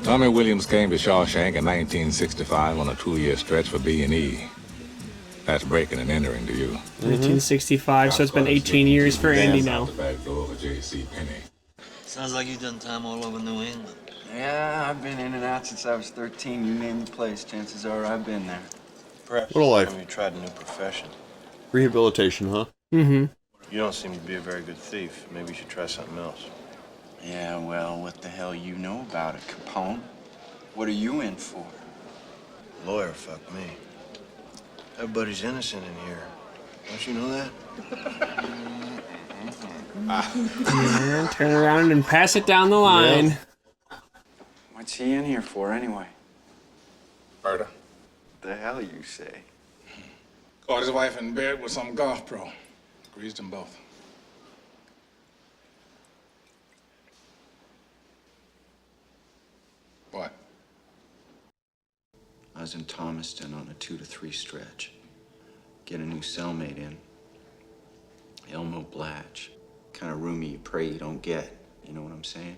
Tommy Williams came to Shawshank in 1965 on a 2-year stretch for B&E. That's breaking and entering to you. 1965, so it's been 18 years for Andy now. The back door of a J.C. Penney. Sounds like you've done time all over New England. Yeah, I've been in and out since I was 13. You name the place, chances are I've been there. Perhaps What a life. you tried a new profession. Rehabilitation, huh? Mm-hmm. You don't seem to be a very good thief. Maybe you should try something else. Yeah, well, what the hell you know about it, Capone? What are you in for? Lawyer, fuck me. Everybody's innocent in here. Don't you know that? And turn around and pass it down the line. What's he in here for, anyway? Murder. The hell you say? Caught his wife in bed with some golf pro. Greased them both. What? I was in Thomaston on a 2 to 3 stretch. Get a new cellmate in. Elmo Blatch. Kind of roomie you pray you don't get. You know what I'm saying?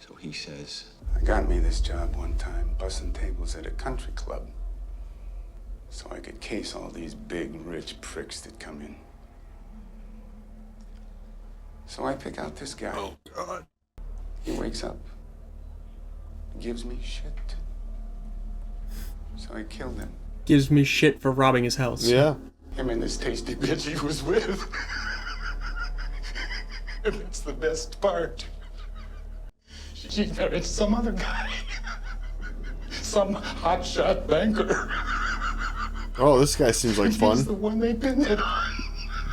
So he says, I got me this job one time, bussing tables at a country club. So I could case all these big, rich pricks that come in. So I pick out this guy. Oh, God. He wakes up, gives me shit. So I killed him. Gives me shit for robbing his house. Yeah. Him and this tasty bitch he was with. And that's the best part. She married some other guy. Some hotshot banker. Oh, this guy seems like He's fun. the one they pinned it on.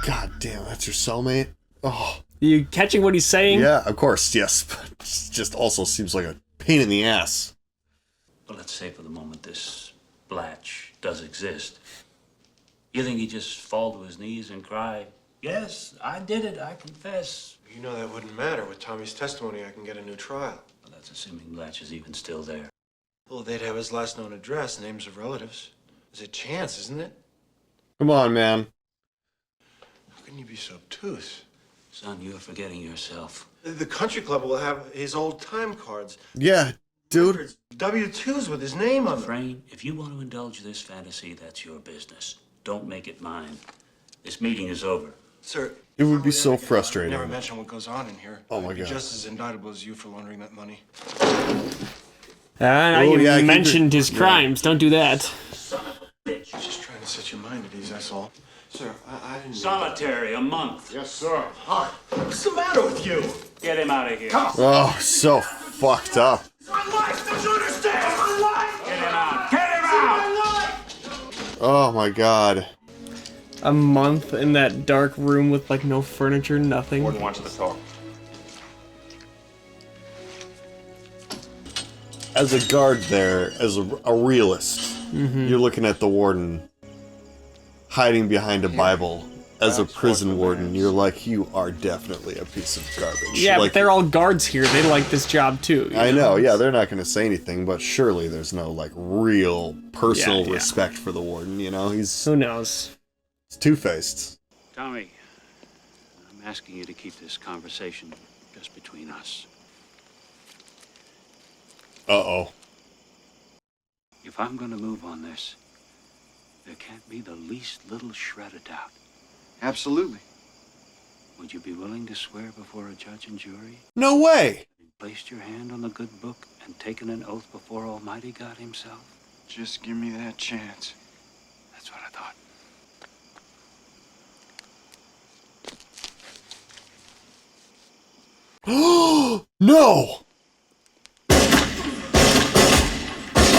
God damn, that's your cellmate? Oh. You catching what he's saying? Yeah, of course, yes. But it just also seems like a pain in the ass. But let's say for the moment this Blatch does exist. You think he'd just fall to his knees and cry, "Yes, I did it, I confess." You know that wouldn't matter. With Tommy's testimony, I can get a new trial. Well, that's assuming Blatch is even still there. Well, they'd have his last known address, names of relatives. There's a chance, isn't it? Come on, man. How can you be so obtuse? Son, you're forgetting yourself. The country club will have his old time cards. Yeah, dude. W-2s with his name on them. Frayne, if you want to indulge this fantasy, that's your business. Don't make it mine. This meeting is over. Sir, It would be so I frustrating. never mention what goes on in here. Oh, my I'd be God. just as indictable as you for laundering that money. Now Oh, you yeah, mentioned his crimes. Don't do that. Just trying to set your mind at ease, that's all. Sir, I didn't... Solitary, a month. Yes, sir. What's the matter with you? Get him out of here. Oh, so fucked up. My life, don't you understand? My life! Get him out. Get him out! Oh my God. A month in that dark room with like no furniture, nothing. Warden wants to talk. As a guard there, as a realist, you're looking at the warden hiding behind a Bible. As a prison warden, you're like, you are definitely a piece of garbage. Yeah, like, but they're all guards here. They like this job too. you I know? know, yeah, they're not going to say anything, but surely there's no, like, real personal Yeah. respect for the warden, you know? He's Who knows? two-faced. Tommy, I'm asking you to keep this conversation just between us. Uh-oh. If I'm going to move on this, there can't be the least little shred of doubt. Absolutely. Would you be willing to swear before a judge and jury? No way! Placed your hand on the good book and taken an oath before Almighty God himself? Just give me that chance. That's what I thought. No!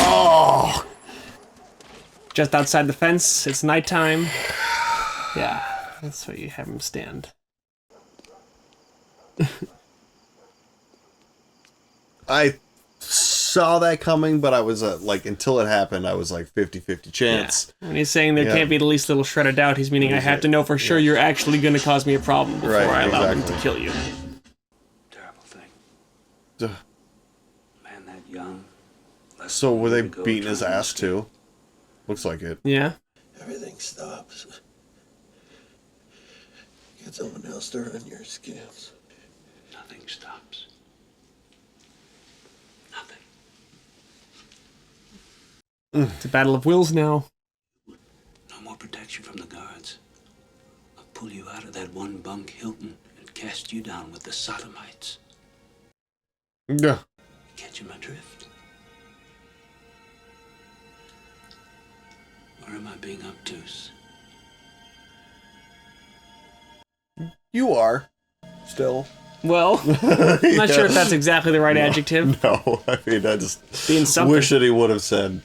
Oh! Just outside the fence. It's nighttime. Yeah, that's where you have him stand. I saw that coming, but I was like, until it happened, I was like 50-50 chance. When he's saying there Yeah. can't be the least little shred of doubt, he's meaning I have to know for sure you're actually going to cause me a problem before Right, I allow him to exactly. kill you. Terrible thing. Duh. Man that young. less So than a were they year ago, beating his trying to ass escape. too? Looks like it. Yeah? Everything stops. Get someone else to run your scams. Nothing stops. Nothing. It's a battle of wills now. No more protection from the guards. I'll pull you out of that one bunk, Hilton, and cast you down with the sodomites. Yeah. Catching my drift? Or am I being obtuse? You are. Still. Well, I'm not sure if that's exactly the right adjective. No, I mean, I just Being something. wish that he would have said,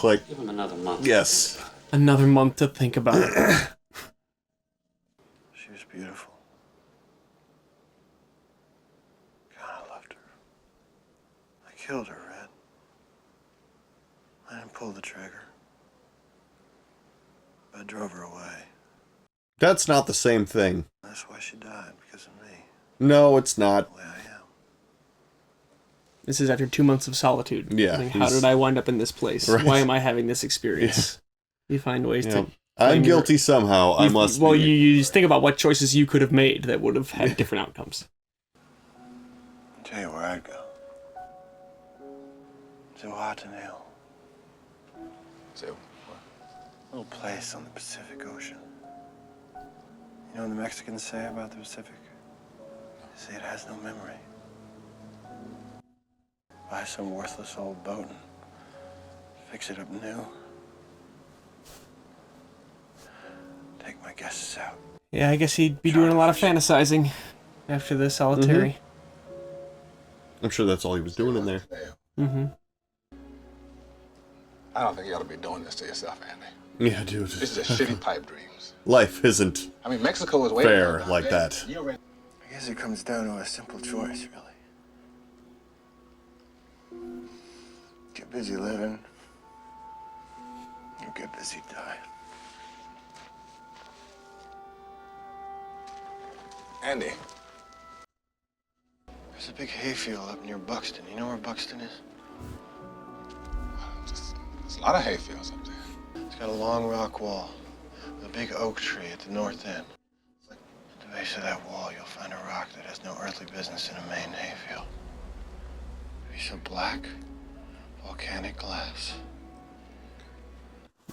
like, Give him another month. yes. Another month to think about it. She was beautiful. God, I loved her. I killed her, Red. I didn't pull the trigger. I drove her away. That's not the same thing. That's why she died, because of me. No, it's not. The way I am. This is after 2 months of solitude. Yeah, Like, how did I wind up in this place? Right. Why am I having this experience? You find ways to... I'm blame guilty somehow. I must Well, be. you just think about what choices you could have made that would have had different outcomes. I'll tell you where I'd go. To Watton Hill. So, A little place on the Pacific Ocean. You know what the Mexicans say about the Pacific? They say it has no memory. Buy some worthless old boat and fix it up new. Take my guests out. Yeah, I guess he'd be doing a lot of fantasizing after the solitary. I'm sure that's all he was doing in there. Mm-hmm. I don't think you ought to be doing this to yourself, Andy. Yeah, dude. This is just shitty pipe dreams. Life isn't I mean, Mexico is way fair down like there. that. You already- I guess it comes down to a simple choice, really. Get busy living, or get busy dying. Andy, There's a big hayfield up near Buxton. You know where Buxton is? there's a lot of hayfields up there. It's got a long rock wall with a big oak tree at the north end. At the base of that wall, you'll find a rock that has no earthly business in a Maine hayfield. A piece of black, volcanic glass.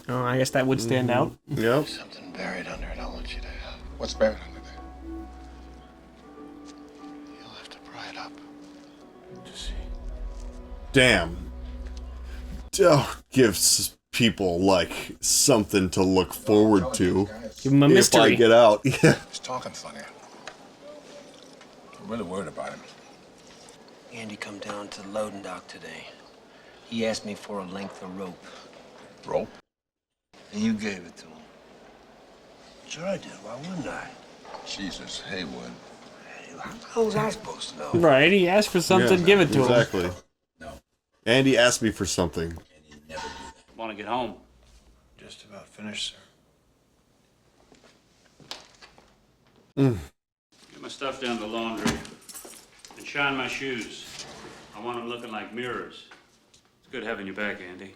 Oh, I guess that would stand out. Yep. Something buried under it I want you to have. What's buried under there? You'll have to pry it up to see. Damn. Oh, gives people, like, something to look forward to. Give him a If I mystery. get out. Yeah. He's talking funny. I'm really worried about him. Andy come down to the loading dock today. He asked me for a length of rope. Rope? And you gave it to him. Sure I did. Why wouldn't I? Jesus, Haywood. Hey, how was I supposed to know? Right, he asked for something, Yeah, give it to him. Exactly. No. Andy asked me for something. Want to get home? Just about finished, sir. Get my stuff down to the laundry. And shine my shoes. I want them looking like mirrors. It's good having you back, Andy.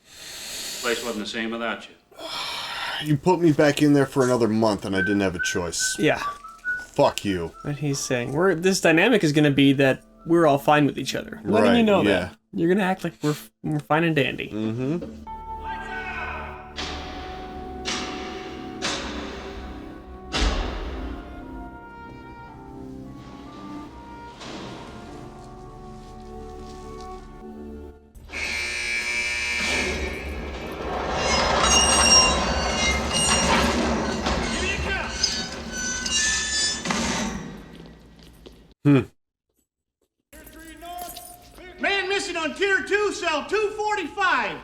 This place wasn't the same without you. You put me back in there for another month and I didn't have a choice. Yeah, Fuck you. but he's saying this dynamic is going to be that we're all fine with each other. Letting you Right, know yeah. that. You're going to act like we're fine and dandy. Mm-hmm. Man missing on Tier 2, cell 245.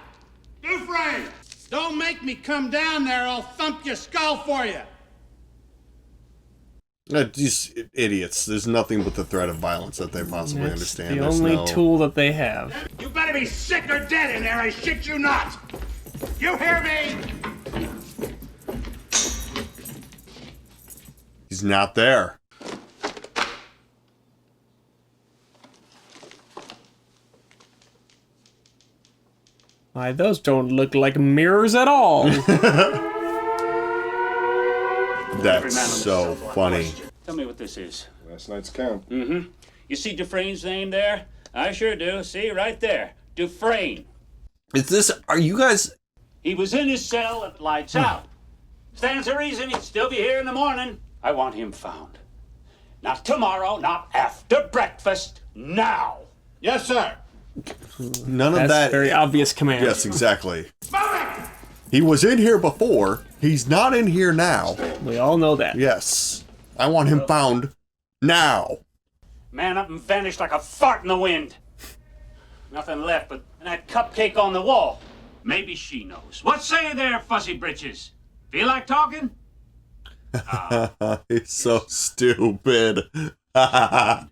Dufresne, don't make me come down there. I'll thump your skull for you. These idiots. There's nothing but the threat of violence that they possibly That's understand. the There's only no... tool that they have. You better be sick or dead in there. I shit you not. You hear me? He's not there. Why, those don't look like mirrors at all. That's so funny. Tell me what this is. Last night's count. Mm-hmm. You see Dufresne's name there? I sure do. See, right there. Dufresne. Is this... Are you guys... He was in his cell at lights out. Stands to reason he'd still be here in the morning. I want him found. Not tomorrow, not after breakfast, now. Yes, sir. None of That's that... very obvious command. Yes, exactly. He was in here before. He's not in here now. We all know that. Yes. I want him found now. Man up and vanished like a fart in the wind. Nothing left but that cupcake on the wall. Maybe she knows. What say you there, Fuzzy Britches? Feel like talking? He's so stupid. Damn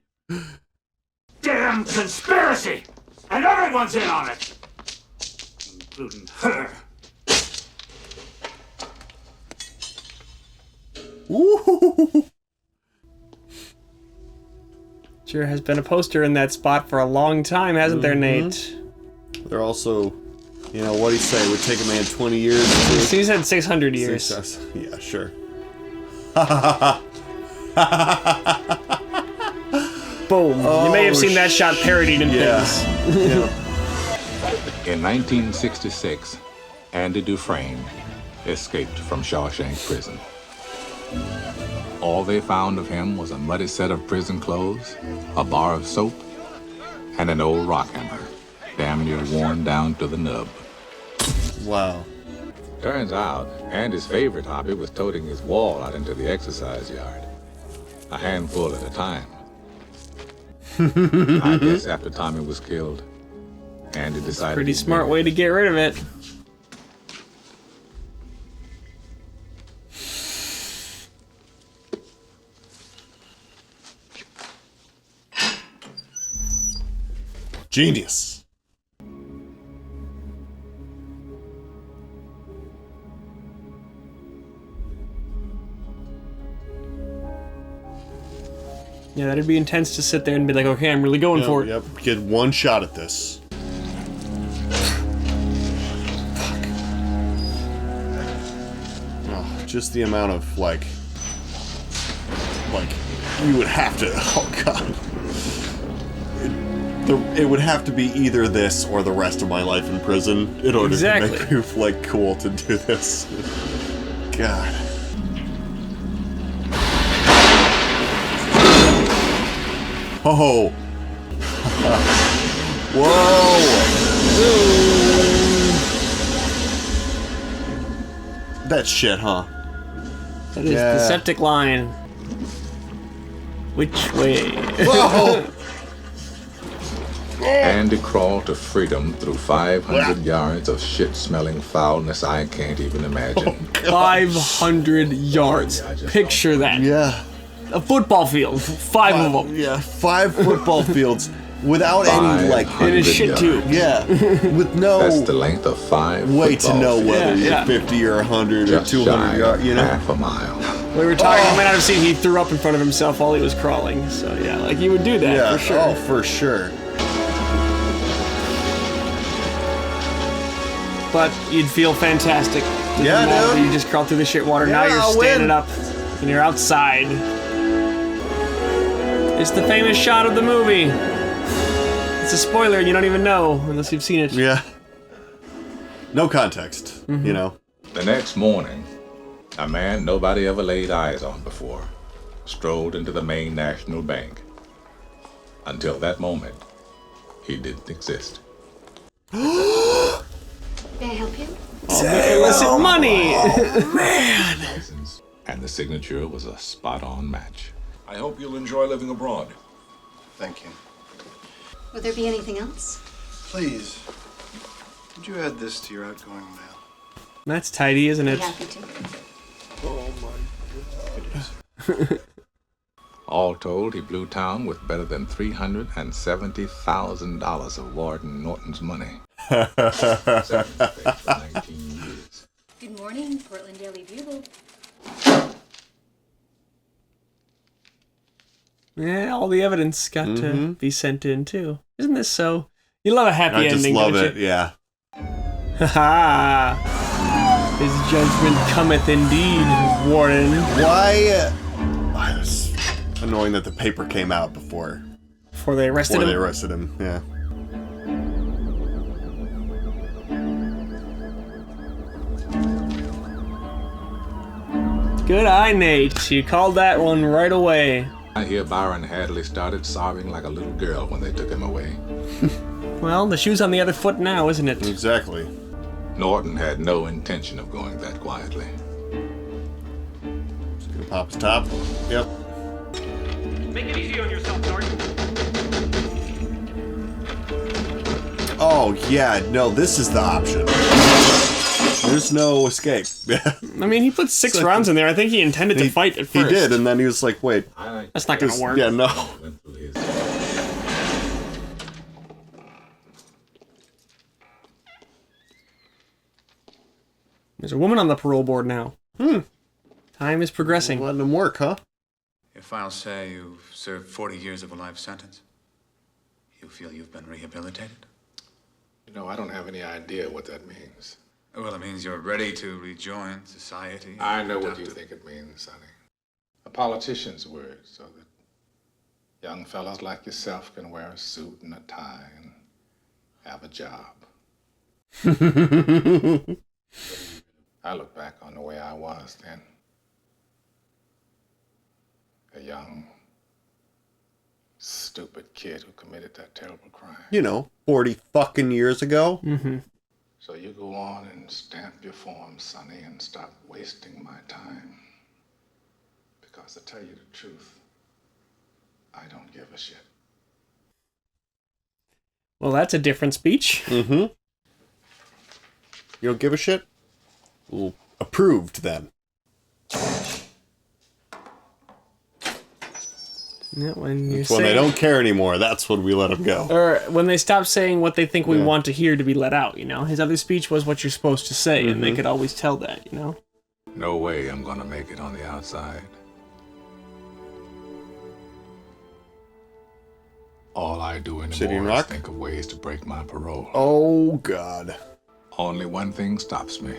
conspiracy! And everyone's in on it! Including her. Ooh. Sure has been a poster in that spot for a long time, hasn't there, Nate? They're also, you know, what do you say? It would take a man 20 years to... He said 600 years. Yeah, sure. Boom. You may have seen that shot parodied in things. Yeah. In 1966, Andy Dufresne escaped from Shawshank prison. All they found of him was a muddy set of prison clothes, a bar of soap, and an old rock hammer, damn near worn down to the nub. Wow. Turns out, Andy's favorite hobby was toting his wall out into the exercise yard. A handful at a time. I guess after Tommy was killed, Andy decided... Pretty smart way to get rid of it. Genius. Yeah, that'd be intense to sit there and be like, okay, I'm really going for it. Yep. Get one shot at this. Fuck. Oh, just the amount of, like, you would have to, oh god. It would have to be either this or the rest of my life in prison in order to make me, like, cool to do this. God. Oh! Whoa! That's shit, huh? That is the septic line. Which way? Whoa! Andy crawled to freedom through 500 yards of shit-smelling foulness I can't even imagine. 500 yards. Picture that. Yeah. A football field. Five of them. Yeah, 5 football fields without any, like... In a shit tube. Yeah. With no... That's the length of 5 way to know whether Yeah, you're 50 or 100 or 200 yards, you know? half a mile. We were talking, you might not have seen he threw up in front of himself while he was crawling. So yeah, like he would do that Yeah, for sure. oh, for sure. But you'd feel fantastic. Doesn't Yeah, matter, dude. You just crawl through the shit water. Now Yeah, you're I'll standing win. up and you're outside. It's the famous shot of the movie. It's a spoiler, you don't even know unless you've seen it. Yeah. No context, you know? The next morning, a man nobody ever laid eyes on before strolled into the Maine National Bank. Until that moment, he didn't exist. May I help you? Illicit money! License, and the signature was a spot-on match. I hope you'll enjoy living abroad. Thank you. Will there be anything else? Please, could you add this to your outgoing mail? That's tidy, isn't Be it? happy to. All told, he blew town with better than $370,000 of Warden Norton's money. 19 years. Good morning, Portland Daily Bugle. Yeah, all the evidence got to be sent in too. Isn't this so? You love a happy I ending, just love don't it, you? yeah. Ha His judgment cometh indeed, Warden. Why? I was annoying that the paper came out before Before they arrested him. they arrested him. Yeah. Good eye, Nate. You called that one right away. I hear Byron Hadley started sobbing like a little girl when they took him away. Well, the shoe's on the other foot now, isn't it? Exactly. Norton had no intention of going that quietly. Just gonna pop his top. Yep. Make it easy on yourself, Norton. Oh, yeah, no, this is the option. There's no escape. I mean, he put 6 rounds in there. I think he intended to fight at first. He did, and then he was like, wait. That's not gonna work. Yeah, no. There's a woman on the parole board now. Time is progressing. Letting him work, huh? Your files say you've served 40 years of a life sentence. You feel you've been rehabilitated? You know, I don't have any idea what that means. Well, it means you're ready to rejoin society. I know what you think it means, Sonny. A politician's word, so that young fellows like yourself can wear a suit and a tie and have a job. I look back on the way I was then. A young, stupid kid who committed that terrible crime. You know, 40 fucking years ago. Mm-hmm. So you go on and stamp your form, Sonny, and stop wasting my time. Because to tell you the truth, I don't give a shit. Well, that's a different speech. Mm-hmm. You don't give a shit? Well, approved, then. Yeah, when you When they don't care anymore, that's when we let them go. Or when they stop saying what they think we want to hear to be let out, you know? His other speech was what you're supposed to say, and they could always tell that, you know? No way I'm gonna make it on the outside. All I do anymore is think of ways to break my parole. Oh, God. Only one thing stops me.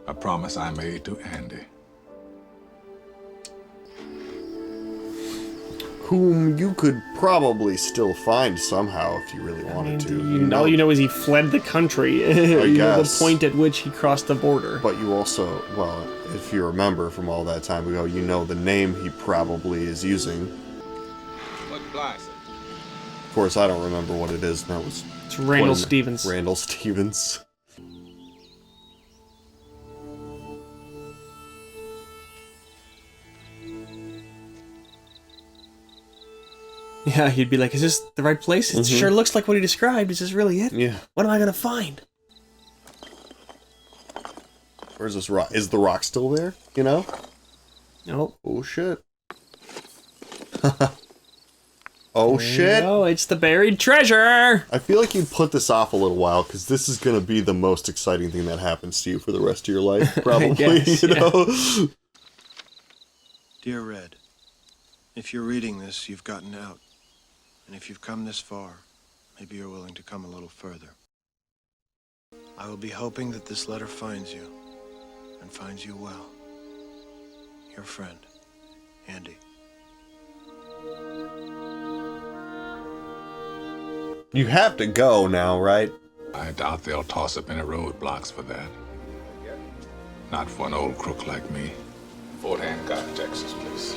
A promise I made to Andy. Whom you could probably still find somehow if you really wanted to. All you know is he fled the country. You know the point at which he crossed the border. But you also, well, if you remember from all that time ago, you know the name he probably is using. What flies? Of course, I don't remember what it is. That was It's Randall Stevens. Randall Stevens. Yeah, he'd be like, is this the right place? It sure looks like what he described. Is this really it? Yeah. What am I going to find? Where's this rock? Is the rock still there? You know? Nope. Oh, shit. Oh, shit. Oh, it's the buried treasure. I feel like you'd put this off a little while, because this is going to be the most exciting thing that happens to you for the rest of your life, probably, guess, you know? Dear Red, if you're reading this, you've gotten out. And if you've come this far, maybe you're willing to come a little further. I will be hoping that this letter finds you, and finds you well. Your friend, Andy. You have to go now, right? I doubt they'll toss up any roadblocks for that. Not for an old crook like me. Fort Hancock, Texas, please.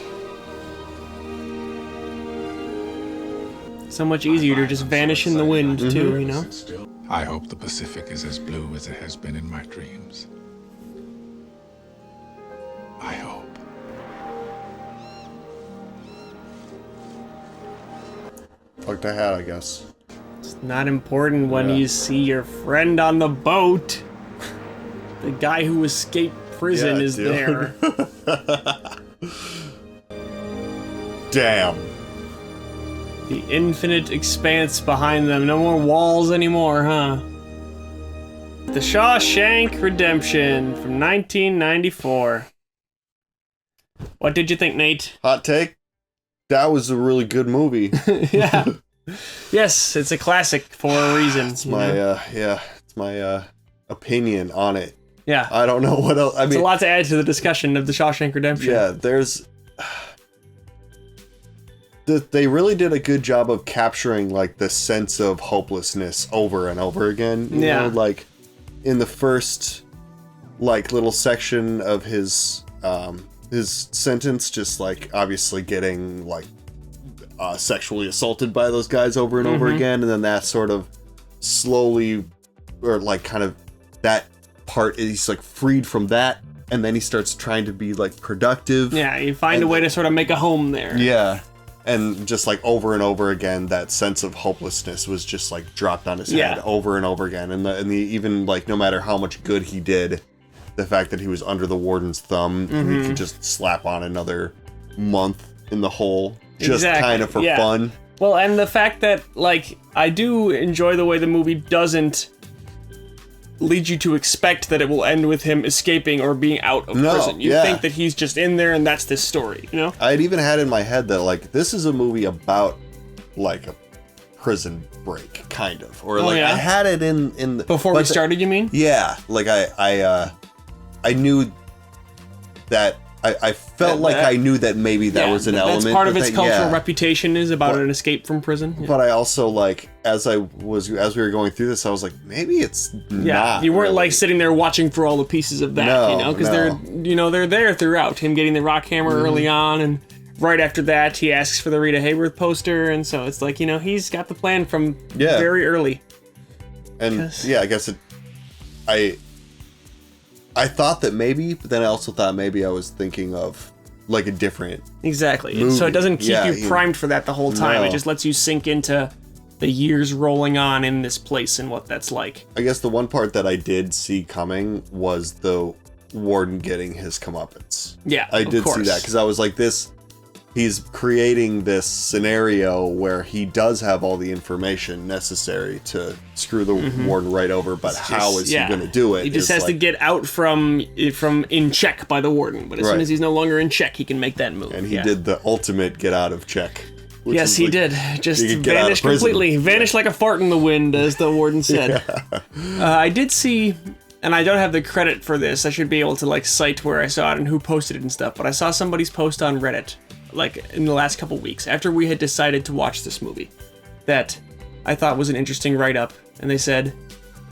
So much easier to just vanish in the wind, too, you know? I hope the Pacific is as blue as it has been in my dreams. I hope. Fuck the hat, I guess. It's not important when you see your friend on the boat. The guy who escaped prison is there. Damn. The infinite expanse behind them. No more walls anymore, huh? The Shawshank Redemption from 1994. What did you think, Nate? Hot take? That was a really good movie. Yeah. Yes, it's a classic for a reason. It's my, it's my opinion on it. Yeah. I don't know what else. I mean, it's a lot to add to the discussion of the Shawshank Redemption. Yeah, there's... They really did a good job of capturing, like, the sense of hopelessness over and over again. You know, like, in the first like little section of his sentence, just like obviously getting like sexually assaulted by those guys over and over again, and then that sort of slowly, or like kind of that part, he's like freed from that, and then he starts trying to be like productive. Yeah, you find a way to sort of make a home there. Yeah. And just like over and over again, that sense of hopelessness was just like dropped on his head over and over again. And the even like no matter how much good he did, the fact that he was under the warden's thumb, and he could just slap on another month in the hole, just kind of for fun. Well, and the fact that like I do enjoy the way the movie doesn't lead you to expect that it will end with him escaping or being out of prison. You think that he's just in there and that's this story, you know? I'd even had in my head that like this is a movie about like a prison break, kind of, or I had it in the, before we started. You mean? Yeah, like I knew that. I felt like I knew that maybe that was an element. That's part of its cultural reputation is about an escape from prison. Yeah. But I also like as we were going through this, I was like, maybe it's not. You weren't like sitting there watching for all the pieces of that, you know, because they're there throughout. Him getting the rock hammer early on, and right after that, he asks for the Rita Hayworth poster, and so it's like he's got the plan from very early. And I guess I thought that maybe, but then I also thought maybe I was thinking of like a different movie. So it doesn't keep you primed for that the whole time. It just lets you sink into the years rolling on in this place and what that's like. I guess the one part that I did see coming was the warden getting his comeuppance. Yeah, I did see that because I was like, he's creating this scenario where he does have all the information necessary to screw the warden right over, but how is he going to do it? He just has to get out from in check by the warden, but as soon as he's no longer in check, he can make that move. And he did the ultimate get out of check. Yes, he did. Just vanished completely. Vanished like a fart in the wind, as the warden said. I did see, and I don't have the credit for this, I should be able to like cite where I saw it and who posted it and stuff, but I saw somebody's post on Reddit like in the last couple weeks after we had decided to watch this movie that I thought was an interesting write-up, and they said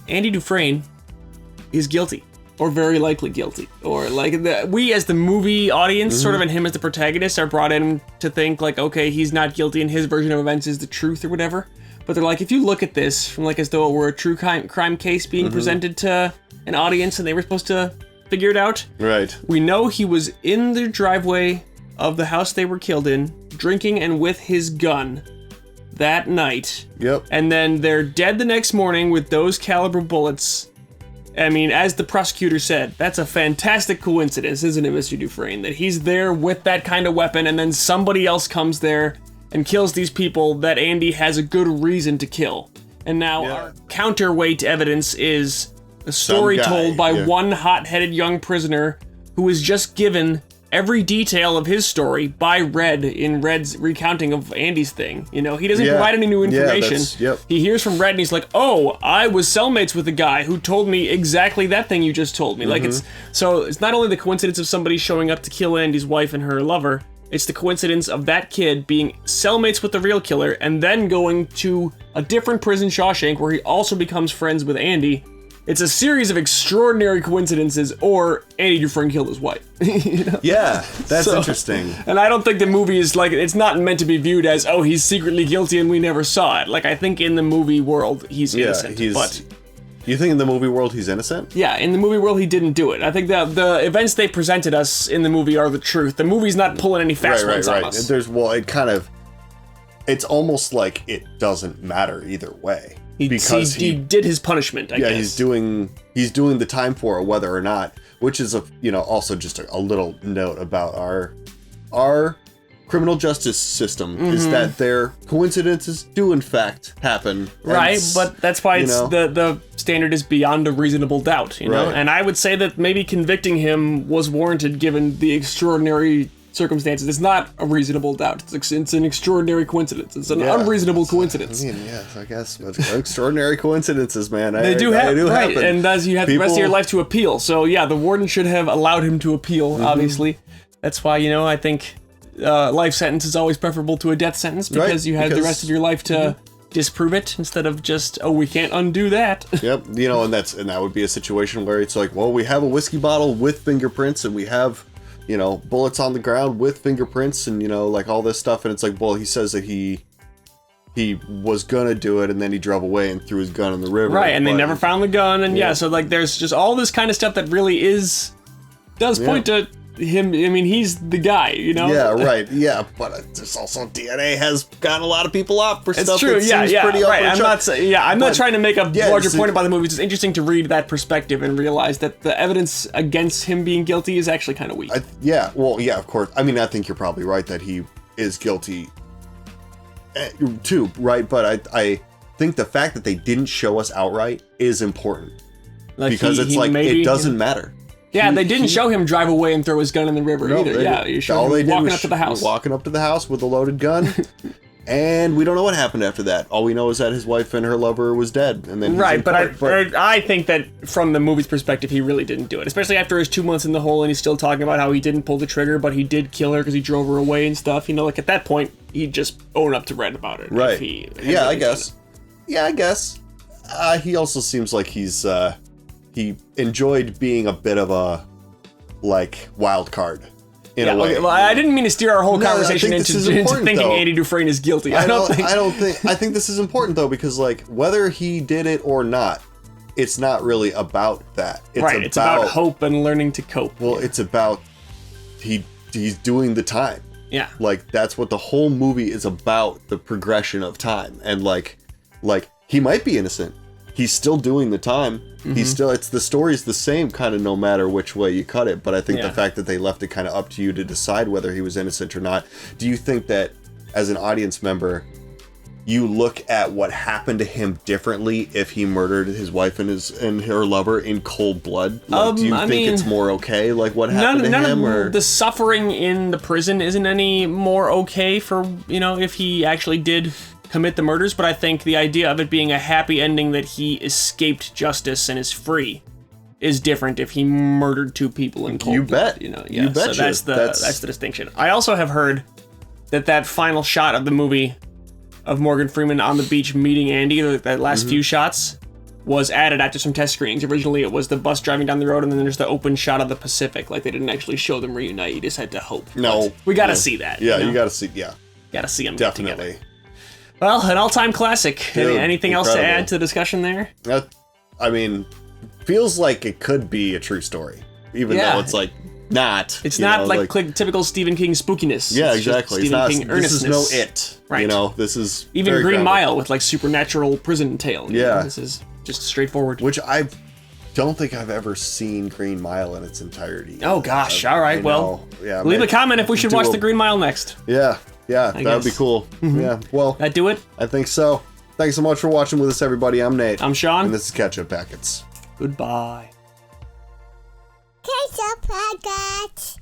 Andy Dufresne is guilty or very likely guilty, or like we as the movie audience sort of, and him as the protagonist, are brought in to think like, okay, he's not guilty and his version of events is the truth or whatever, but they're like, if you look at this from like as though it were a true crime case being presented to an audience and they were supposed to figure it out, right? We know he was in the driveway of the house they were killed in, drinking and with his gun that night. Yep. And then they're dead the next morning with those caliber bullets. I mean, as the prosecutor said, that's a fantastic coincidence, isn't it, Mr. Dufresne? That he's there with that kind of weapon, and then somebody else comes there and kills these people that Andy has a good reason to kill. And now our counterweight evidence is a story told by one hot-headed young prisoner who is just given every detail of his story by Red in Red's recounting of Andy's thing. He doesn't provide any new information. He hears from Red and he's like, oh, I was cellmates with a guy who told me exactly that thing you just told me. Like it's not only the coincidence of somebody showing up to kill Andy's wife and her lover, it's the coincidence of that kid being cellmates with the real killer and then going to a different prison, Shawshank, where he also becomes friends with Andy. It's a series of extraordinary coincidences, or Andy Dufresne killed his wife. Yeah, that's interesting. And I don't think the movie is like, it's not meant to be viewed as, oh, he's secretly guilty and we never saw it. Like, I think in the movie world, he's innocent. But you think in the movie world he's innocent? Yeah, in the movie world he didn't do it. I think that the events they presented us in the movie are the truth. The movie's not pulling any fast ones on us. It's almost like it doesn't matter either way. Because he did his punishment, I guess. He's doing the time for it, whether or not, which is also just a little note about our criminal justice system is that their coincidences do in fact happen. Right, but that's why it's the standard is beyond a reasonable doubt, you know? Right. And I would say that maybe convicting him was warranted given the extraordinary circumstances. It's not a reasonable doubt. It's an extraordinary coincidence. It's an unreasonable coincidence. I guess. But extraordinary coincidences, man. They do happen. And as you have the rest of your life to appeal. So yeah, the warden should have allowed him to appeal, obviously. That's why, I think life sentence is always preferable to a death sentence because you have the rest of your life to disprove it instead of just, oh, we can't undo that. Yep, you know, and that would be a situation where it's like, well, we have a whiskey bottle with fingerprints, and we have, you know, bullets on the ground with fingerprints, and, you know, like all this stuff, and it's like, well, he says that he was gonna do it, and then he drove away and threw his gun in the river. Right, and they never found the gun, and yeah, so like there's just all this kind of stuff that really does point to him. I mean, he's the guy, you know? Yeah, right, yeah, but there's also DNA has gotten a lot of people off for it's stuff true, that seems pretty right. I'm not trying to make a larger point about the movie. It's just interesting to read that perspective and realize that the evidence against him being guilty is actually kind of weak. Yeah, of course. I mean, I think you're probably right that he is guilty too, right? But I think the fact that they didn't show us outright is important. Like because it doesn't matter. Yeah, they didn't show him drive away and throw his gun in the river either. Yeah, you showed him walking up to the house. Walking up to the house with a loaded gun. And we don't know what happened after that. All we know is that his wife and her lover was dead. And then right, but I think that from the movie's perspective, he really didn't do it. Especially after his 2 months in the hole, and he's still talking about how he didn't pull the trigger, but he did kill her because he drove her away and stuff. You know, like at that point, he'd just own up to Red about it. Right. I guess. Yeah, I guess. He also seems like he enjoyed being a bit of a, like, wild card. In a way. Okay, well, I didn't mean to steer our whole conversation into thinking though. Andy Dufresne is guilty. I think this is important though, because like whether he did it or not, it's not really about that. It's about hope and learning to cope. Well, it's about he's doing the time. Yeah. Like that's what the whole movie is about, the progression of time. And like he might be innocent. He's still doing the time. Mm-hmm. The story's the same kind of no matter which way you cut it, but I think the fact that they left it kind of up to you to decide whether he was innocent or not. Do you think that as an audience member, you look at what happened to him differently if he murdered his wife and her lover in cold blood? Like, do you think it's more okay, like what happened to him? Or the suffering in the prison isn't any more okay for, you know, if he actually did commit the murders, but I think the idea of it being a happy ending that he escaped justice and is free is different if he murdered 2 people in cold blood. You know, yeah. You bet. So that's the distinction. I also have heard that final shot of the movie of Morgan Freeman on the beach meeting Andy, that last few shots, was added after some test screenings. Originally, it was the bus driving down the road, and then there's the open shot of the Pacific. Like they didn't actually show them reunite. You just had to hope. No, but we got to see that. Yeah, you know? You got to see. Yeah, got to see them definitely. Get together. Well, an all-time classic. Dude, anything else to add to the discussion there? I mean, feels like it could be a true story, even though it's like not. It's not like typical Stephen King spookiness. Yeah, it's exactly. Stephen King earnestness. This is no It. Right. You know, this is even very Green grounded. Mile with like supernatural prison tale. Yeah, this is just straightforward. Which I don't think I've ever seen Green Mile in its entirety. Oh gosh! All right, well, leave a comment if we should watch the Green Mile next. Yeah, that would be cool. Mm-hmm. Yeah, well, that do it. I think so. Thanks so much for watching with us, everybody. I'm Nate. I'm Sean. And this is Ketchup Packets. Goodbye. Ketchup Packets.